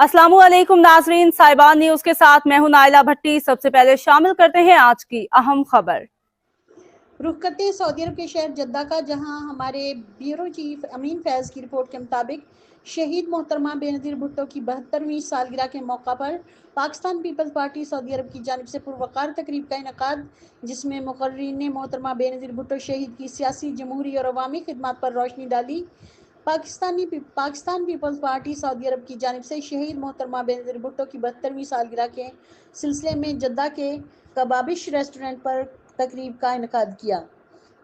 अस्सलामु अलैकुम नाजरीन, साहिबान न्यूज के साथ मैं हूं नाइला भट्टी। सबसे पहले शामिल करते हैं आज की अहम खबर। रुख करते हैं सऊदी अरब के शहर जद्दा का, जहां हमारे ब्यूरो चीफ अमीन फैज़ की रिपोर्ट के मुताबिक शहीद मोहतरमा बेनज़ीर भुट्टो की 72वीं सालगिरह के मौका पर पाकिस्तान पीपल्स पार्टी सऊदी अरब की जानिब से पुरवकार तकरीब का इनेकाद, जिसमें मुकर्रीन ने मोहतरमा बेनज़ीर भुट्टो शहीद की सियासी, जमहूरी और अवामी खिदमत पर रोशनी डाली। पाकिस्तान पीपल्स पार्टी सऊदी अरब की जानिब से शहीद मोहतरमा बेनज़ीर भुट्टो की 72वीं सालगिरह के सिलसिले में जद्दा के कबाबिश रेस्टोरेंट पर तकरीब का इनेकाद किया,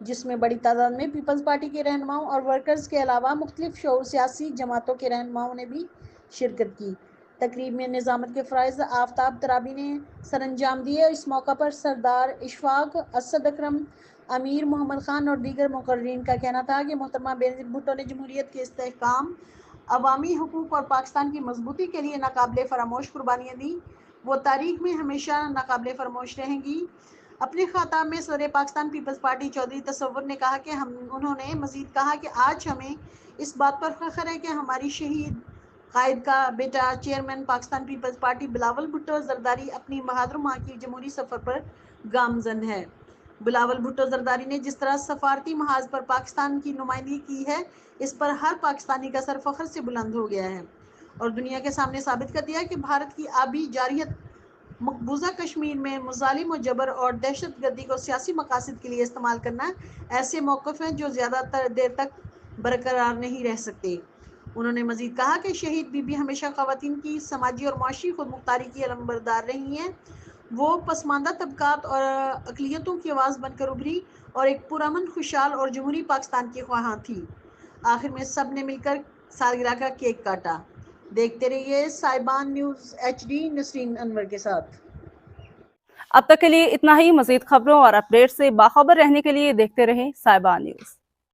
जिसमें बड़ी तादाद में पीपल्स पार्टी के रहनुमाओं और वर्कर्स के अलावा मुख्तलिफ सियासी जमातों के रहनुमाओं ने भी शिरकत की। तकरीब में निज़ामत के फ़राइज़ आफ्ताब तराबी ने सरअंजाम दिए। इस मौका पर सरदार इशफाक, असद अकरम, अमीर मोहम्मद खान और दीगर मुकर्रीन का कहना था कि मोहतरमा बेनज़ीर भुट्टो ने जमहूरियत के इस्तेहकाम, अवामी हुकूक और पाकिस्तान की मजबूती के लिए नाकाबिले फरामोश कुर्बानियाँ दी। वो तारीख में हमेशा नाकाबिले फरामोश रहेंगी। अपने ख़िताब में सदर पाकिस्तान पीपल्स पार्टी चौधरी तसव्वुर ने कहा कि उन्होंने मज़ीद कहा कि आज हमें इस बात पर फ़ख्र है कि हमारी शहीद कायद का बेटा chairman Pakistan Peoples Party Bilawal Bhutto Zardari अपनी बहादुर माँ की जमहूरी सफ़र पर गामजन है। बिलावल भुट्टो जरदारी ने जिस तरह सफारती महाज पर पाकिस्तान की नुमाइंदगी की है, इस पर हर पाकिस्तानी का सर फ़ख्र से बुलंद हो गया है और दुनिया के सामने साबित कर दिया कि भारत की आबी जारियत मकबूजा कश्मीर में मुजालिम और जबर और दहशत गर्दी को सियासी मकासद के लिए इस्तेमाल करना ऐसे मौक़िफ़ हैं जो ज़्यादा देर तक बरकरार नहीं रह सकते। उन्होंने मज़ीद कहा कि शहीद बीबी हमेशा ख़वातीन की समाजी और माशी खुद मुख्तारी की अलमबरदार रही हैं। वो पसमानदा तबकात और अक़लियतों की आवाज़ बनकर उभरी और एक पुरअमन, खुशहाल और जमहूरी पाकिस्तान की ख्वाहां थी। आखिर में सब ने मिलकर सालगिरह का केक काटा। देखते रहिए साहिबान न्यूज़ HD नसरीन अनवर के साथ। अब तक के लिए इतना ही। मजीद खबरों और अपडेट से बाखबर रहने के लिए देखते रहें साहिबान न्यूज।